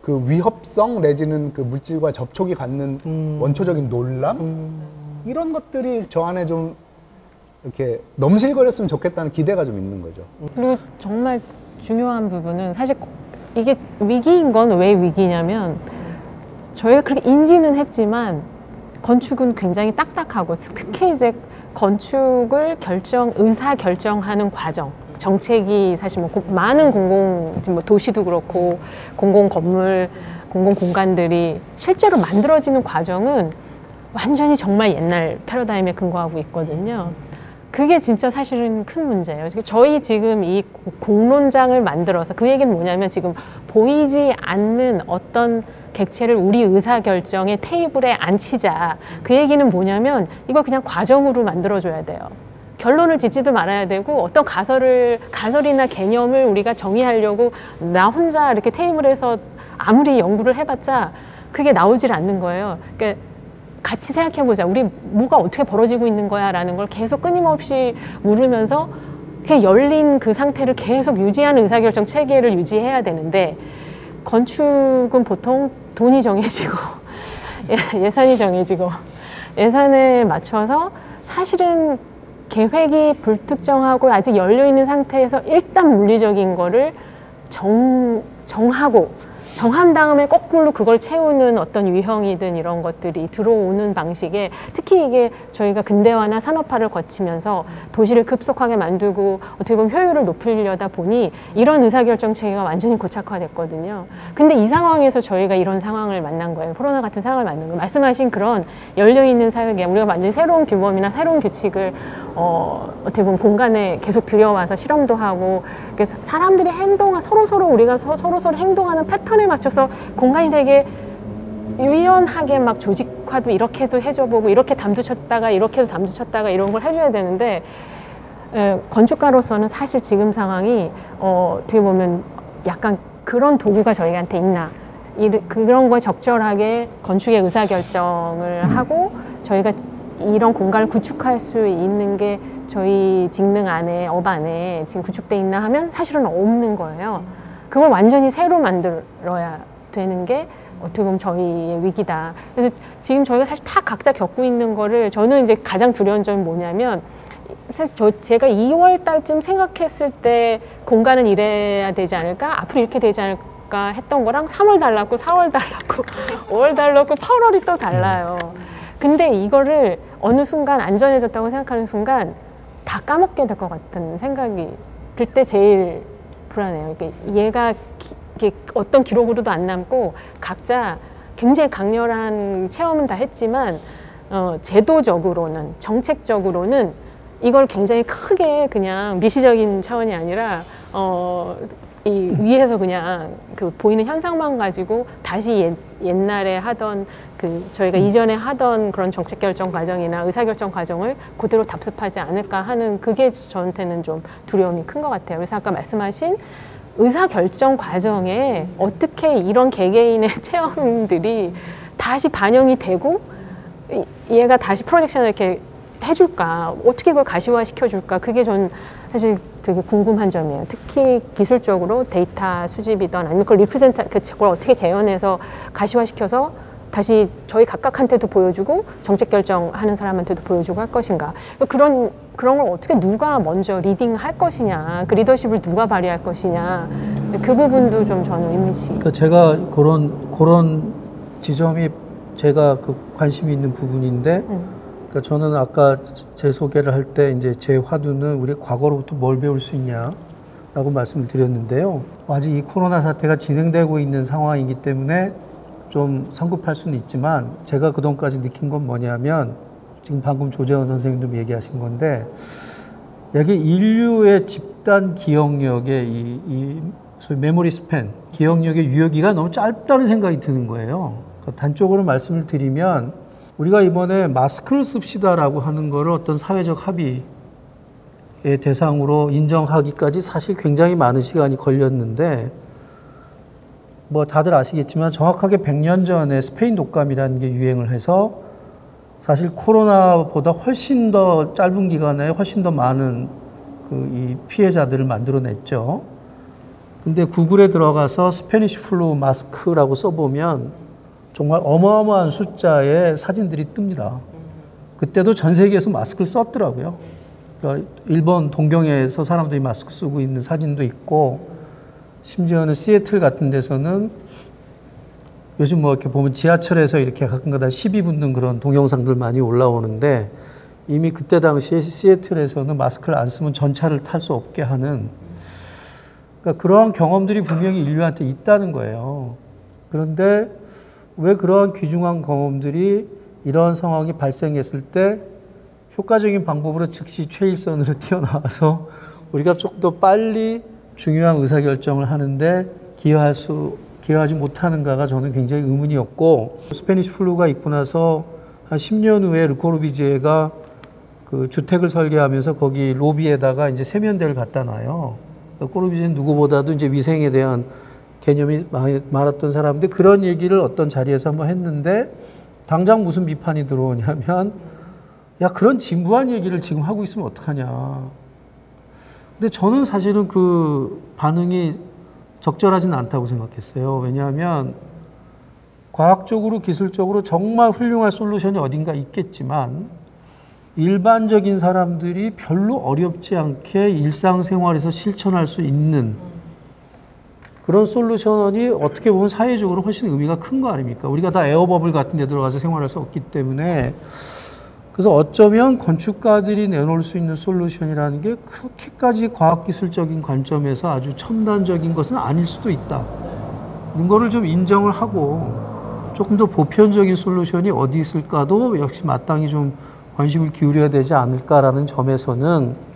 그 위협성 내지는 그 물질과 접촉이 갖는 원초적인 논란 이런 것들이 저 안에 좀 이렇게 넘실거렸으면 좋겠다는 기대가 좀 있는 거죠. 그리고 정말 중요한 부분은 사실 이게 위기인 건 왜 위기냐면 저희가 그렇게 인지는 했지만 건축은 굉장히 딱딱하고 특히 이제 건축을 의사 결정하는 과정 정책이 사실 뭐 많은 뭐 도시도 그렇고 공공 건물, 공공 공간들이 실제로 만들어지는 과정은 완전히 정말 옛날 패러다임에 근거하고 있거든요. 그게 진짜 사실은 큰 문제예요. 저희 지금 이 공론장을 만들어서 그 얘기는 뭐냐면 지금 보이지 않는 어떤 객체를 우리 의사결정의 테이블에 앉히자. 그 얘기는 뭐냐면 이걸 그냥 과정으로 만들어줘야 돼요. 결론을 짓지도 말아야 되고 어떤 가설이나 개념을 우리가 정의하려고 나 혼자 이렇게 테이블에서 아무리 연구를 해봤자 그게 나오질 않는 거예요. 그러니까 같이 생각해보자. 우리 뭐가 어떻게 벌어지고 있는 거야 라는 걸 계속 끊임없이 물으면서 그냥 열린 그 상태를 계속 유지하는 의사결정 체계를 유지해야 되는데 건축은 보통 돈이 정해지고 예산이 정해지고 예산에 맞춰서 사실은 계획이 불특정하고 아직 열려있는 상태에서 일단 물리적인 거를 정한 다음에 거꾸로 그걸 채우는 어떤 유형이든 이런 것들이 들어오는 방식에 특히 이게 저희가 근대화나 산업화를 거치면서 도시를 급속하게 만들고 어떻게 보면 효율을 높이려다 보니 이런 의사결정 체계가 완전히 고착화됐거든요. 근데 이 상황에서 저희가 이런 상황을 만난 거예요. 코로나 같은 상황을 만난 거예요. 말씀하신 그런 열려있는 사회계 우리가 완전히 새로운 규범이나 새로운 규칙을 어떻게 보면 공간에 계속 들여와서 실험도 하고 사람들이 서로서로 우리가 서로서로 행동하는 패턴에 맞춰서 공간이 되게 유연하게 막 조직화도 이렇게도 해줘보고 이렇게 담도 쳤다가 이렇게도 담도 쳤다가 이런 걸 해줘야 되는데 건축가로서는 사실 지금 상황이 어떻게 보면 약간 그런 도구가 저희한테 있나 그런 거에 적절하게 건축의 의사결정을 하고 저희가 이런 공간을 구축할 수 있는 게 저희 직능 안에, 업 안에 지금 구축돼 있나 하면 사실은 없는 거예요. 그걸 완전히 새로 만들어야 되는 게 어떻게 보면 저희의 위기다. 그래서 지금 저희가 사실 다 각자 겪고 있는 거를 저는 이제 가장 두려운 점이 뭐냐면 사실 제가 2월 달쯤 생각했을 때 공간은 이래야 되지 않을까? 앞으로 이렇게 되지 않을까 했던 거랑 3월 달랐고 4월 달랐고 5월 달랐고 8월이 또 달라요. 근데 이거를 어느 순간 안전해졌다고 생각하는 순간 다 까먹게 될 것 같은 생각이 들 때 제일 불안해요. 얘가 어떤 기록으로도 안 남고 각자 굉장히 강렬한 체험은 다 했지만 제도적으로는, 정책적으로는 이걸 굉장히 크게 그냥 미시적인 차원이 아니라 이 위에서 그냥 그 보이는 현상만 가지고 다시 옛날에 하던 저희가 이전에 하던 그런 정책 결정 과정이나 의사 결정 과정을 그대로 답습하지 않을까 하는 그게 저한테는 좀 두려움이 큰 것 같아요. 그래서 아까 말씀하신 의사 결정 과정에 어떻게 이런 개개인의 체험들이 다시 반영이 되고 얘가 다시 프로젝션을 이렇게 해줄까, 어떻게 그걸 가시화 시켜줄까, 그게 전 사실 되게 궁금한 점이에요. 특히 기술적으로 데이터 수집이든 아니면 그걸 그걸 어떻게 재현해서 가시화시켜서 다시 저희 각각한테도 보여주고 정책 결정하는 사람한테도 보여주고 할 것인가. 그런 걸 어떻게 누가 먼저 리딩할 것이냐, 그 리더십을 누가 발휘할 것이냐, 그 부분도 좀 저는 의문시. 그러니까 제가 그런 지점이 제가 관심이 있는 부분인데, 그러니까 저는 아까 제 소개를 할 때 이제 제 화두는 우리 과거로부터 뭘 배울 수 있냐라고 말씀을 드렸는데요. 아직 이 코로나 사태가 진행되고 있는 상황이기 때문에 좀 성급할 수는 있지만 제가 그동안까지 느낀 건 뭐냐면 지금 방금 조재원 선생님도 얘기하신 건데 여기 인류의 집단 기억력의 이 소위 메모리 스팬, 기억력의 유효기가 너무 짧다는 생각이 드는 거예요. 그러니까 단적으로 말씀을 드리면 우리가 이번에 마스크를 씁시다라고 하는 거를 어떤 사회적 합의의 대상으로 인정하기까지 사실 굉장히 많은 시간이 걸렸는데 뭐 다들 아시겠지만 정확하게 100년 전에 스페인 독감이라는 게 유행을 해서 사실 코로나보다 훨씬 더 짧은 기간에 훨씬 더 많은 이 피해자들을 만들어냈죠. 근데 구글에 들어가서 스페니쉬 플루 마스크라고 써보면 정말 어마어마한 숫자의 사진들이 뜹니다. 그때도 전 세계에서 마스크를 썼더라고요. 그러니까 일본 동경에서 사람들이 마스크 쓰고 있는 사진도 있고, 심지어는 시애틀 같은 데서는 요즘 뭐 이렇게 보면 지하철에서 이렇게 가끔가다 시비 붙는 그런 동영상들 많이 올라오는데 이미 그때 당시에 시애틀에서는 마스크를 안 쓰면 전차를 탈 수 없게 하는, 그러니까 그러한 경험들이 분명히 인류한테 있다는 거예요. 그런데 왜 그러한 귀중한 경험들이 이런 상황이 발생했을 때 효과적인 방법으로 즉시 최일선으로 튀어나와서 우리가 조금 더 빨리 중요한 의사결정을 하는데 기여하지 못하는가가 저는 굉장히 의문이었고, 스페니쉬 플루가 있고 나서 한 10년 후에 르코르비제가 그 주택을 설계하면서 거기 로비에다가 이제 세면대를 갖다 놔요. 르코르비제는 누구보다도 이제 위생에 대한 개념이 많았던 사람인데 그런 얘기를 어떤 자리에서 한번 했는데 당장 무슨 비판이 들어오냐면 야, 그런 진부한 얘기를 지금 하고 있으면 어떡하냐. 근데 저는 사실은 그 반응이 적절하지는 않다고 생각했어요. 왜냐하면 과학적으로 기술적으로 정말 훌륭한 솔루션이 어딘가 있겠지만 일반적인 사람들이 별로 어렵지 않게 일상생활에서 실천할 수 있는 그런 솔루션이 어떻게 보면 사회적으로 훨씬 의미가 큰 거 아닙니까? 우리가 다 에어버블 같은 데 들어가서 생활할 수 없기 때문에, 그래서 어쩌면 건축가들이 내놓을 수 있는 솔루션이라는 게 그렇게까지 과학기술적인 관점에서 아주 첨단적인 것은 아닐 수도 있다. 이런 거를 좀 인정을 하고 조금 더 보편적인 솔루션이 어디 있을까도 역시 마땅히 좀 관심을 기울여야 되지 않을까라는 점에서는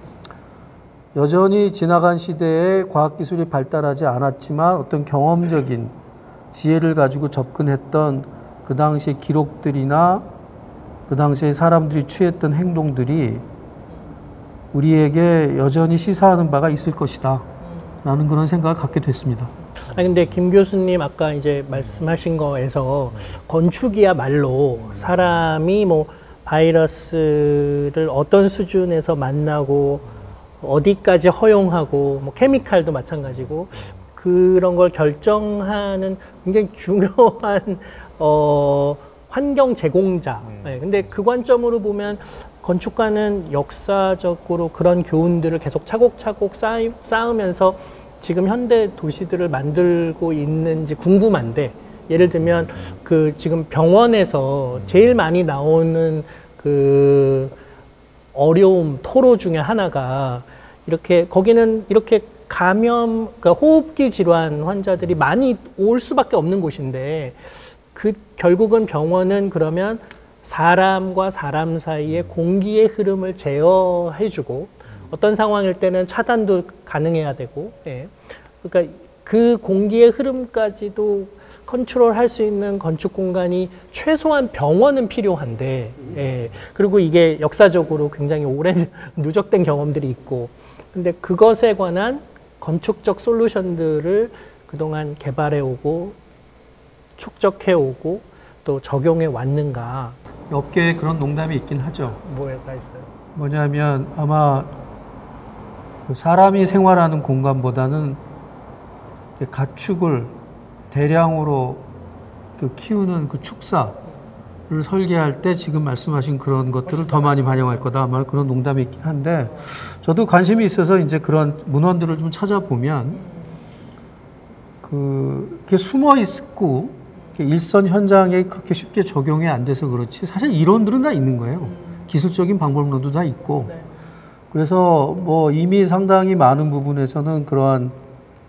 여전히 지나간 시대에 과학기술이 발달하지 않았지만 어떤 경험적인 지혜를 가지고 접근했던 그 당시의 기록들이나 그 당시에 사람들이 취했던 행동들이 우리에게 여전히 시사하는 바가 있을 것이다 라는 그런 생각을 갖게 됐습니다. 아니 근데 김 교수님 아까 이제 말씀하신 거에서 건축이야말로 사람이 뭐 바이러스를 어떤 수준에서 만나고 어디까지 허용하고 뭐 케미칼도 마찬가지고 그런 걸 결정하는 굉장히 중요한 환경 제공자. 네, 근데 그 관점으로 보면 건축가는 역사적으로 그런 교훈들을 계속 차곡차곡 쌓으면서 지금 현대 도시들을 만들고 있는지 궁금한데, 예를 들면 그 지금 병원에서 제일 많이 나오는 그 어려움, 토로 중에 하나가 이렇게 거기는 이렇게 감염, 그러니까 호흡기 질환 환자들이 많이 올 수밖에 없는 곳인데 그 결국은 병원은 그러면 사람과 사람 사이의 공기의 흐름을 제어해주고 어떤 상황일 때는 차단도 가능해야 되고, 예. 그러니까 그 공기의 흐름까지도 컨트롤할 수 있는 건축 공간이 최소한 병원은 필요한데, 예. 그리고 이게 역사적으로 굉장히 오랜 누적된 경험들이 있고, 근데 그것에 관한 건축적 솔루션들을 그동안 개발해 오고 축적해 오고 또 적용해 왔는가. 업계에 그런 농담이 있긴 하죠. 뭐가 있어요? 뭐냐면 아마 그 사람이 생활하는 공간보다는 가축을 대량으로 그 키우는 그 축사를 설계할 때 지금 말씀하신 그런 것들을 더 많이 반영할 거다. 아마 그런 농담이 있긴 한데, 저도 관심이 있어서 이제 그런 문헌들을 좀 찾아보면 그게 숨어 있고 일선 현장에 그렇게 쉽게 적용이 안 돼서 그렇지 사실 이론들은 다 있는 거예요. 기술적인 방법론도 다 있고. 네. 그래서 뭐 이미 상당히 많은 부분에서는 그러한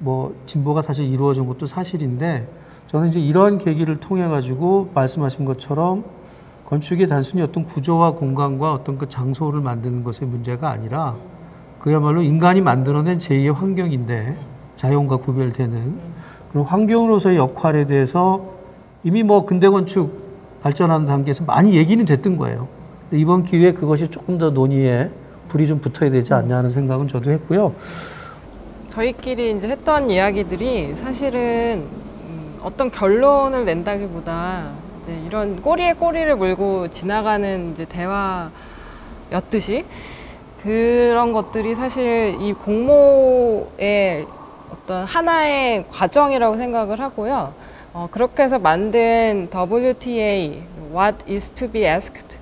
뭐 진보가 사실 이루어진 것도 사실인데, 저는 이제 이런 계기를 통해 가지고 말씀하신 것처럼 건축이 단순히 어떤 구조와 공간과 어떤 그 장소를 만드는 것의 문제가 아니라 그야말로 인간이 만들어낸 제2의 환경인데, 자연과 구별되는 그런 환경으로서의 역할에 대해서 이미 뭐 근대 건축 발전하는 단계에서 많이 얘기는 됐던 거예요. 이번 기회에 그것이 조금 더 논의에 불이 좀 붙어야 되지 않냐 하는 생각은 저도 했고요. 저희끼리 이제 했던 이야기들이 사실은 어떤 결론을 낸다기보다 이제 이런 꼬리에 꼬리를 물고 지나가는 이제 대화였듯이, 그런 것들이 사실 이 공모의 어떤 하나의 과정이라고 생각을 하고요. 그렇게 해서 만든 WTA, What is to be asked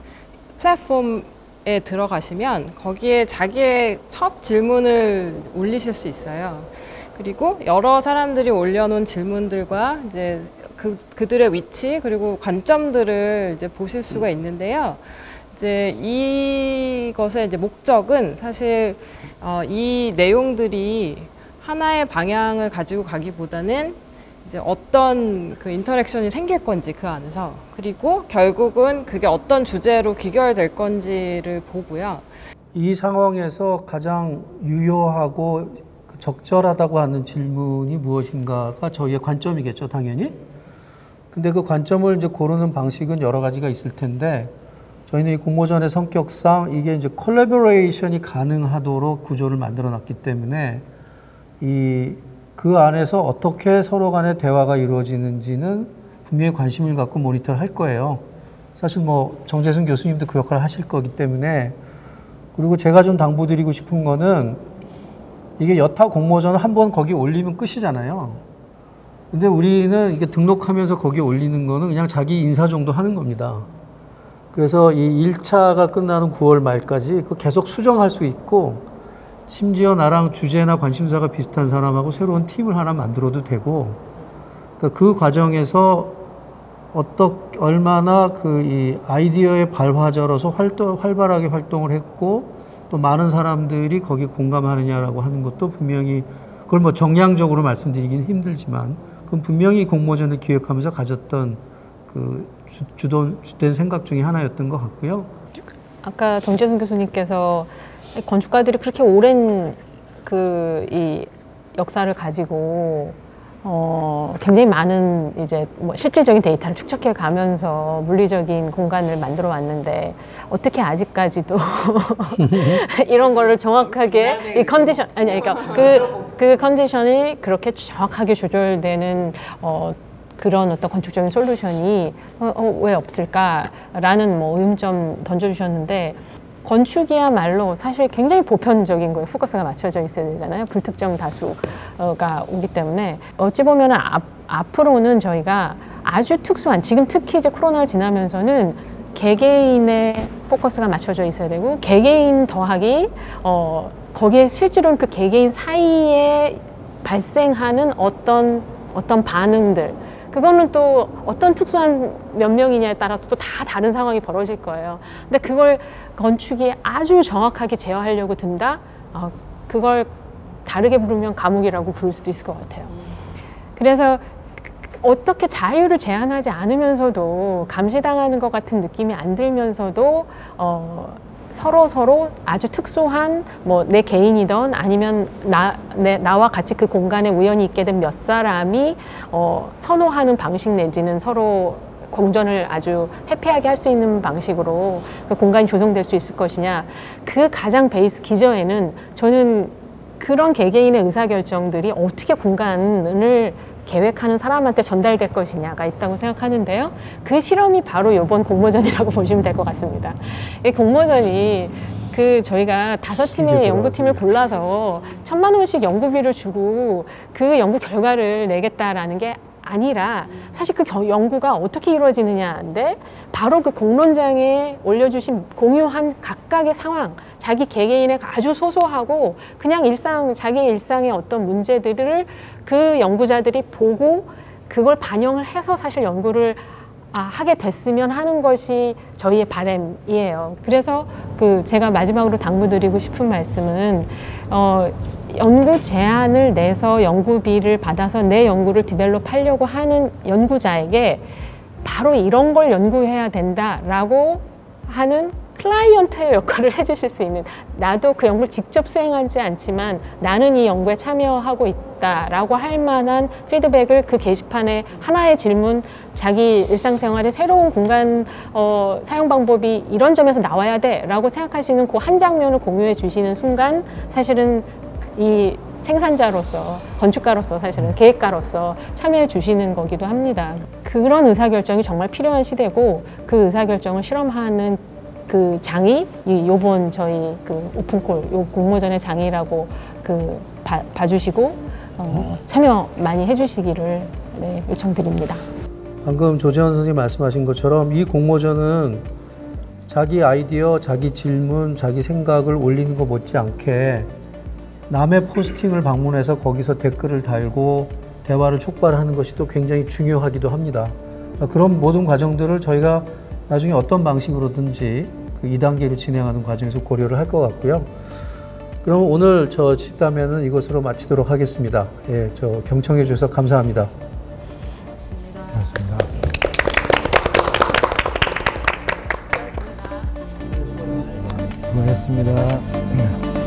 플랫폼에 들어가시면 거기에 자기의 첫 질문을 올리실 수 있어요. 그리고 여러 사람들이 올려놓은 질문들과 이제 그들의 위치 그리고 관점들을 이제 보실 수가 있는데요. 이제 이것의 이제 목적은 사실 이 내용들이 하나의 방향을 가지고 가기보다는 이제 어떤 그 인터랙션이 생길 건지 그 안에서, 그리고 결국은 그게 어떤 주제로 귀결될 건지를 보고요. 이 상황에서 가장 유효하고 적절하다고 하는 질문이 무엇인가가 저희의 관점이겠죠, 당연히. 근데 그 관점을 이제 고르는 방식은 여러 가지가 있을 텐데, 저희는 이 공모전의 성격상 이게 이제 콜라보레이션이 가능하도록 구조를 만들어 놨기 때문에 그 안에서 어떻게 서로 간의 대화가 이루어지는지는 분명히 관심을 갖고 모니터를 할 거예요. 사실 뭐 정재승 교수님도 그 역할을 하실 거기 때문에. 그리고 제가 좀 당부드리고 싶은 거는, 이게 여타 공모전을 한번 거기 올리면 끝이잖아요. 근데 우리는 이게 등록하면서 거기 올리는 거는 그냥 자기 인사 정도 하는 겁니다. 그래서 이 1차가 끝나는 9월 말까지 그거 계속 수정할 수 있고, 심지어 나랑 주제나 관심사가 비슷한 사람하고 새로운 팀을 하나 만들어도 되고, 그러니까 그 과정에서 얼마나 이 아이디어의 발화자로서 활발하게 활동을 했고, 또 많은 사람들이 거기에 공감하느냐라고 하는 것도 분명히, 그걸 뭐 정량적으로 말씀드리기는 힘들지만, 그건 분명히 공모전을 기획하면서 가졌던 그 주된 생각 중에 하나였던 것 같고요. 아까 정재승 교수님께서 건축가들이 그렇게 오랜 이 역사를 가지고 굉장히 많은 이제 뭐 실질적인 데이터를 축적해 가면서 물리적인 공간을 만들어 왔는데, 어떻게 아직까지도 이런 거를 정확하게 이 컨디션, 아니 그러니까 그 컨디션이 그렇게 정확하게 조절되는 그런 어떤 건축적인 솔루션이 왜 없을까라는 뭐 의문점 던져주셨는데 건축이야말로 사실 굉장히 보편적인 거에 포커스가 맞춰져 있어야 되잖아요. 불특정 다수가 오기 때문에 어찌 보면 앞으로는 저희가 아주 특수한 지금 특히 이제 코로나를 지나면서는 개개인의 포커스가 맞춰져 있어야 되고 개개인 더하기 거기에 실제로는 그 개개인 사이에 발생하는 어떤 반응들 그거는 또 어떤 특수한 몇 명이냐에 따라서 또 다 다른 상황이 벌어질 거예요. 근데 그걸 건축이 아주 정확하게 제어하려고 든다? 그걸 다르게 부르면 감옥이라고 부를 수도 있을 것 같아요. 그래서 어떻게 자유를 제한하지 않으면서도 감시당하는 것 같은 느낌이 안 들면서도 서로 아주 특수한 뭐 내 개인이던 아니면 나와 같이 그 공간에 우연히 있게 된 몇 사람이 선호하는 방식 내지는 서로 공존을 아주 해피하게 할 수 있는 방식으로 그 공간이 조성될 수 있을 것이냐 그 가장 베이스 기저에는 저는 그런 개개인의 의사결정들이 어떻게 공간을 계획하는 사람한테 전달될 것이냐가 있다고 생각하는데요. 그 실험이 바로 이번 공모전이라고 보시면 될 것 같습니다. 이 공모전이 저희가 5팀의 연구팀을 골라서 1,000만 원씩 연구비를 주고 그 연구 결과를 내겠다라는 게 아니라 사실 그 연구가 어떻게 이루어지느냐인데 바로 그 공론장에 올려주신 공유한 각각의 상황 자기 개개인의 아주 소소하고 그냥 자기 일상의 어떤 문제들을 그 연구자들이 보고 그걸 반영을 해서 사실 연구를 하게 됐으면 하는 것이 저희의 바람이에요. 그래서 제가 마지막으로 당부드리고 싶은 말씀은 연구 제안을 내서 연구비를 받아서 내 연구를 디벨롭하려고 하는 연구자에게 바로 이런 걸 연구해야 된다라고 하는 클라이언트의 역할을 해주실 수 있는 나도 그 연구를 직접 수행하지 않지만 나는 이 연구에 참여하고 있다라고 할 만한 피드백을 그 게시판에 하나의 질문 자기 일상생활의 새로운 공간 사용 방법이 이런 점에서 나와야 돼 라고 생각하시는 그 한 장면을 공유해 주시는 순간 사실은 이 생산자로서 건축가로서 사실은 계획가로서 참여해 주시는 거기도 합니다. 그런 의사결정이 정말 필요한 시대고 그 의사결정을 실험하는 그 장이 요번 저희 오픈콜 요 공모전의 장이라고 봐주시고 참여 많이 해주시기를 요청드립니다. 방금 조재현 선생님 말씀하신 것처럼 이 공모전은 자기 아이디어, 자기 질문, 자기 생각을 올리는 것 못지않게 남의 포스팅을 방문해서 거기서 댓글을 달고 대화를 촉발하는 것이 또 굉장히 중요하기도 합니다. 그런 모든 과정들을 저희가 나중에 어떤 방식으로든지 그 2단계로 진행하는 과정에서 고려를 할 것 같고요. 그럼 오늘 저 집담회는 이것으로 마치도록 하겠습니다. 예, 경청해 주셔서 감사합니다. 고맙습니다. 수고하셨습니다.